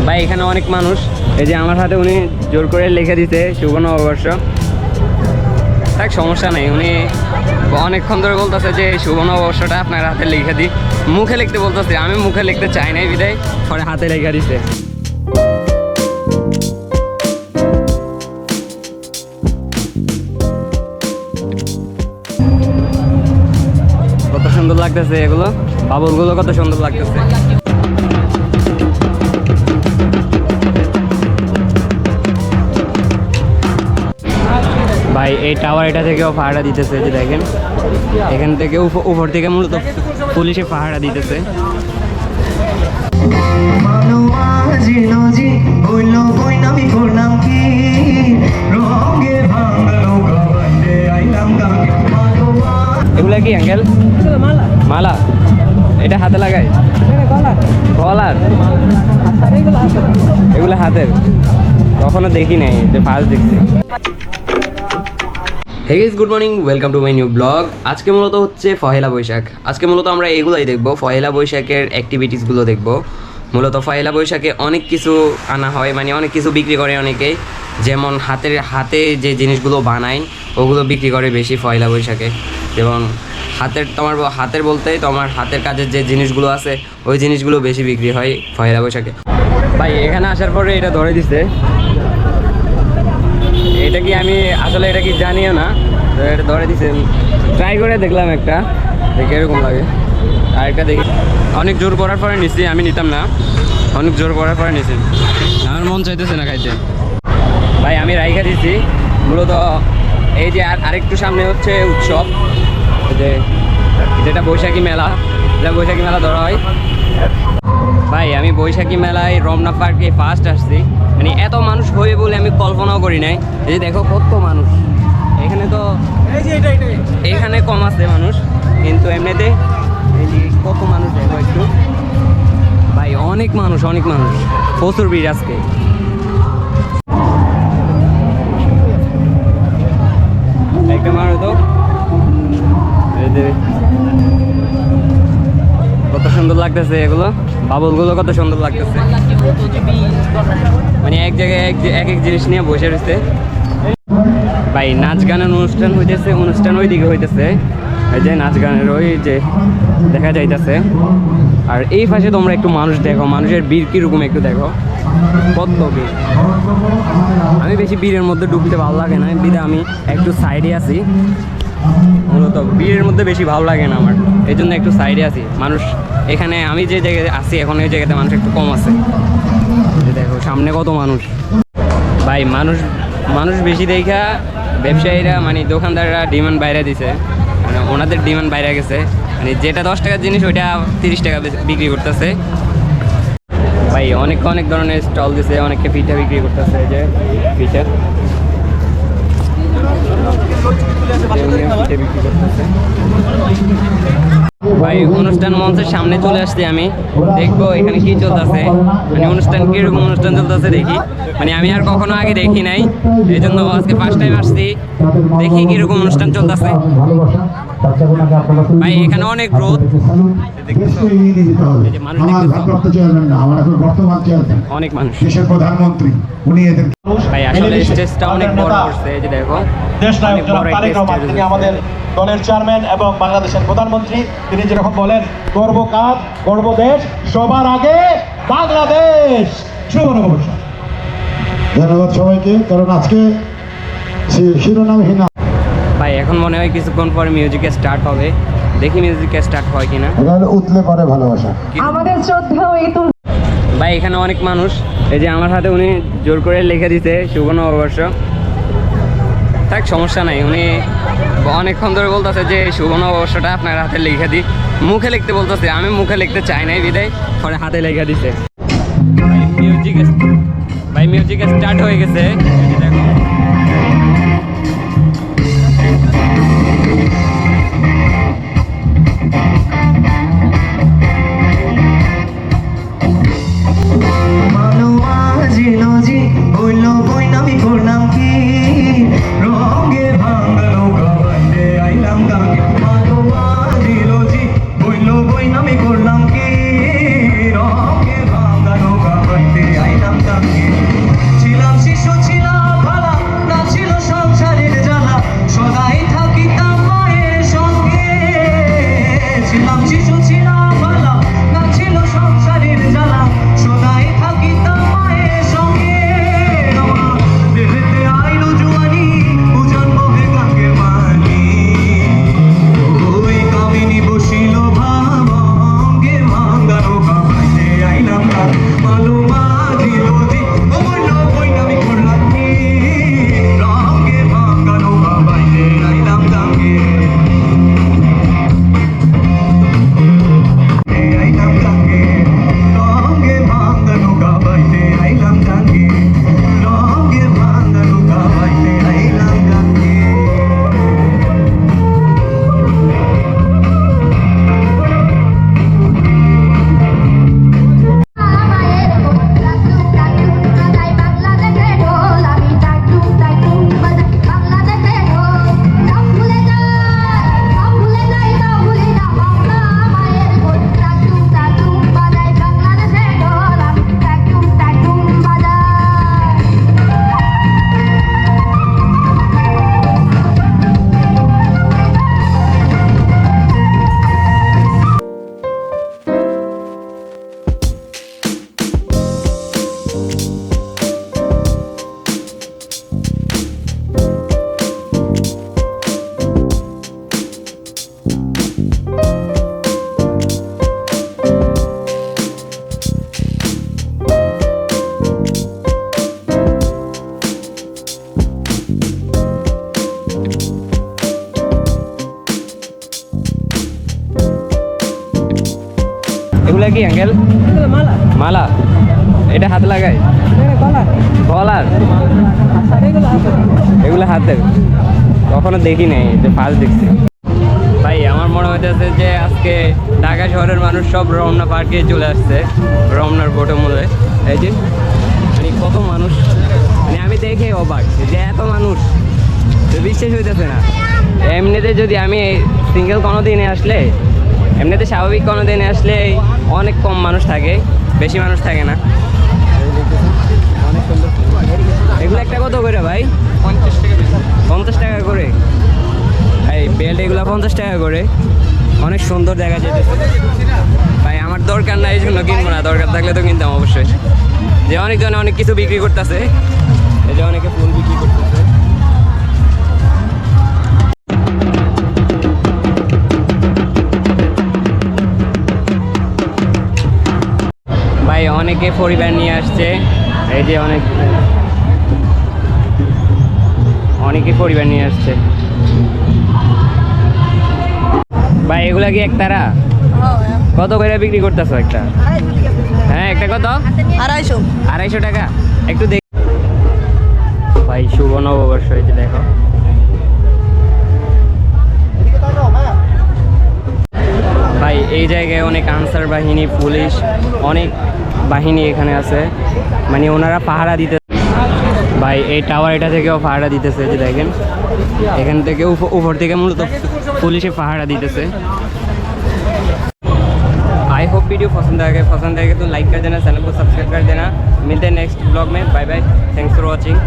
ভাই এখানে অনেক মানুষ, এই যে আমার হাতে উনি জোর করে লিখে দিতে শুভ নববর্ষ। তাই সমস্যা নেই, উনি অনেকক্ষণ ধরে বলতেছে যে শুভ নববর্ষটা আপনার হাতে লিখে দিই। মুখে লিখতে বলতেছে, আমি মুখে লিখতে চাই নাই বিদায় পরে হাতে লিখে দিছে। কত সুন্দর লাগতেছে এগুলো, বাবুলগুলো কত সুন্দর লাগতেছে। ভাই এই টাওয়ার এটা থেকেও পাহাড়া দিতেছে, যে দেখেন এখান থেকে উপর থেকে মূলত পুলিশে পাহাড়া দিতেছে। এগুলা কি আঙ্কেল? মালা। এটা হাতে লাগায়? গলার? এগুলো হাতের? কখনো দেখি নাই, যে ফার্স্ট দেখছি। Hey guys, good morning, welcome to my new blog. আজকে মূলত হচ্ছে পহেলা বৈশাখ। আজকে মূলত আমরা এগুলোই দেখবো, পহেলা বৈশাখের অ্যাক্টিভিটিসগুলো দেখবো। মূলত পহেলা বৈশাখে অনেক কিছু আনা হয়, মানে অনেক কিছু বিক্রি করে অনেকেই। যেমন হাতে যে জিনিসগুলো বানায় ওগুলো বিক্রি করে বেশি পহেলা বৈশাখে। যেমন হাতের বলতেই তোমার হাতের কাজের যে জিনিসগুলো আছে ওই জিনিসগুলো বেশি বিক্রি হয় পহেলা বৈশাখে। ভাই এখানে আসার পরে এটা ধরে দিছে, এটা কি আমি আসলে এটা কি জানিও না, তো এটা ধরে দিছে। ট্রাই করে দেখলাম একটা, দেখে এরকম লাগে। আরেকটা দেখি, অনেক জোর করার পরে নিচ্ছি, আমি নিতাম না, অনেক জোর করার পরে নিচ্ছি, আমার মন চাইতেছে না খাইতে। ভাই আমি রাইখা দিচ্ছি। মূলত এই যে আরেকটু সামনে হচ্ছে উৎসব, যেটা বৈশাখী মেলা, যেটা বৈশাখী মেলা ধরা হয়। ভাই আমি বৈশাখী মেলায় রমনা পার্কে ফার্স্ট আসছি, মানে এত মানুষ হয়ে বলে আমি কল্পনাও করি নাই। এই যে দেখো কত মানুষ এখানে, তো এখানে কম আছে মানুষ, কিন্তু এমনিতে এই যে কত মানুষ দেখো একটু। ভাই অনেক মানুষ, অনেক মানুষ, প্রচুর ভিড় আজকে। একটা মারো তো, কত সুন্দর লাগতেছে এগুলো, বাবুলগুলো কত সুন্দর লাগতেছে। মানে এক জায়গায় এক এক জিনিস নিয়ে বসে রয়েছে। ভাই নাচ গানের অনুষ্ঠান হইতেছে, অনুষ্ঠান ওই দিকে হইতেছে, এই যে নাচ গানের ওই যে দেখা যাইতেছে। আর এই পাশে তোমরা একটু মানুষ দেখো, মানুষের ভিড় কিরকম একটু দেখো, কত ভিড়। আমি বেশি ভিড়ের মধ্যে ঢুকতে ভালো লাগে না, ভিড়ে আমি একটু সাইডে আছি। মূলত ভিড়ের মধ্যে বেশি ভালো লাগে না আমার, এই জন্য একটু সাইডে আছি। মানুষ এখানে আমি যে জায়গায় আছি এখন, এই জায়গাতে মানুষ একটু কম আছে। দেখো সামনে কত মানুষ। ভাই মানুষ বেশি দেখা ব্যবসায়ীরা, মানে দোকানদাররা ডিমান্ড বাইরে দিছে, মানে ওনাদের ডিমান্ড বাইরে গেছে। মানে যেটা 10 টাকার জিনিস ওইটা 30 টাকা বিক্রি করতেছে। ভাই অনেক ধরনের স্টল দিছে, অনেকে পিঠা বিক্রি করতেছে, যে পিঠা বিক্রি করতেছে। ভাই অনুষ্ঠান মঞ্চের সামনে চলে আসছি, আমি দেখবো এখানে কি চলতেছে, মানে অনুষ্ঠান কিরকম অনুষ্ঠান চলতেছে দেখি। মানে আমি আর কখনো আগে দেখি নাই, এই জন্য আজকে ফার্স্ট টাইম আসছি, দেখি কিরকম অনুষ্ঠান চলতেছে। ভাই এখানে অনেক রোদ, অনেক মানুষ। ভাই আসলে স্টেজটা অনেক বড় করছে, এই যে দেখো তিনি আমাদের দলের চেয়ারম্যান এবং বাংলাদেশের প্রধানমন্ত্রী। তিনি যেরকম বলেন, গর্ব কাজ, গর্ব দেশ, সবার আগে বাংলাদেশ। শুভ নববর্ষ। ধন্যবাদ সবাইকে, কারণ আজকে শিরোনামহীন। ভাই এখন মনে হয় কিছুক্ষণ পরে মিউজিক স্টার্ট হবে, দেখি মিউজিক স্টার্ট হয় কিনা। উঠলে পরে ভালোবাসা আমাদের শ্রদ্ধা ইতুল। ভাই এখানে অনেক মানুষ, এই যে আমার হাতে উনি জোর করে লিখে দিতে শুভ নববর্ষ। তাই সমস্যা নাই, উনি অনেকক্ষণ ধরে বলতেছে যে শুভ নববর্ষটা আপনার হাতে লিখে দিই। মুখে লিখতে বলতেছে, আমি মুখে লিখতে চাই নাই বিদায় পরে হাতে লিখে দিছে। ভাই মিউজিক স্টার্ট হয়ে গেছে, দেখো। আমি করলাম কি রঙে ভাঙা নৌকা এগুলা কি আঙ্কেল? মালা। এটা হাতে লাগায়? গলার? এগুলো হাতের? কখনো দেখি নাই, এটা ফার্স্ট দেখছি। ভাই আমার মনে হইতেছে যে আজকে ঢাকা শহরের মানুষ সব রমনা পার্কে চলে আসছে, রমনার বোটের মধ্যে। এই যে মানে কত মানুষ, মানে আমি দেখে অবাক যে এত মানুষ, তো বিশ্বাস হইতেছে না। এমনিতে যদি আমি সিঙ্গেল কোনো দিনে আসলে, এমনিতে স্বাভাবিক কোনো দিনে আসলে অনেক কম মানুষ থাকে, বেশি মানুষ থাকে না। অনেক সুন্দর। এগুলো একটা কত করে ভাই? 50 টাকা করে। এই বেল্ট এগুলো 50 টাকা করে। অনেক সুন্দর দেখা যেতে ভাই। আমার দরকার নাই, এই জন্য কিনবো না, দরকার থাকলে তো কিনতাম অবশ্যই। যে অনেকজনে অনেক কিছু বিক্রি করতেছে, এই যে অনেকে ফুল বিক্রি করতেছে। ভাই অনেকে পরিবার নিয়ে আসছে, এই যে অনেকে পরিবার নিয়ে আসছে। ভাই এগুলা কি একতারা? কত করে বিক্রি করতেছো একটা? হ্যাঁ, একটা কত? 250 টাকা। একটু দেখ ভাই, শুভ নববর্ষ, এই যে দেখো। ভাই এই জায়গায় অনেক আনসার বাহিনী, পুলিশ, অনেক বাহিনী এখানে আছে, মানে ওনারা পাহারা দিতে। ভাই এই টাওয়ার এটা থেকেও পাহারা দিতেছে, যে দেখেন এখান থেকে উপর থেকে মূলত পুলিশে পাহারা দিতেছে। आई होप वीडियो पसंद आएगा तो लाइक कर देना, चैनल को सब्सक्राइब कर देना। मिलते हैं नेक्स्ट ब्लॉग में। Bye bye, thanks for watching.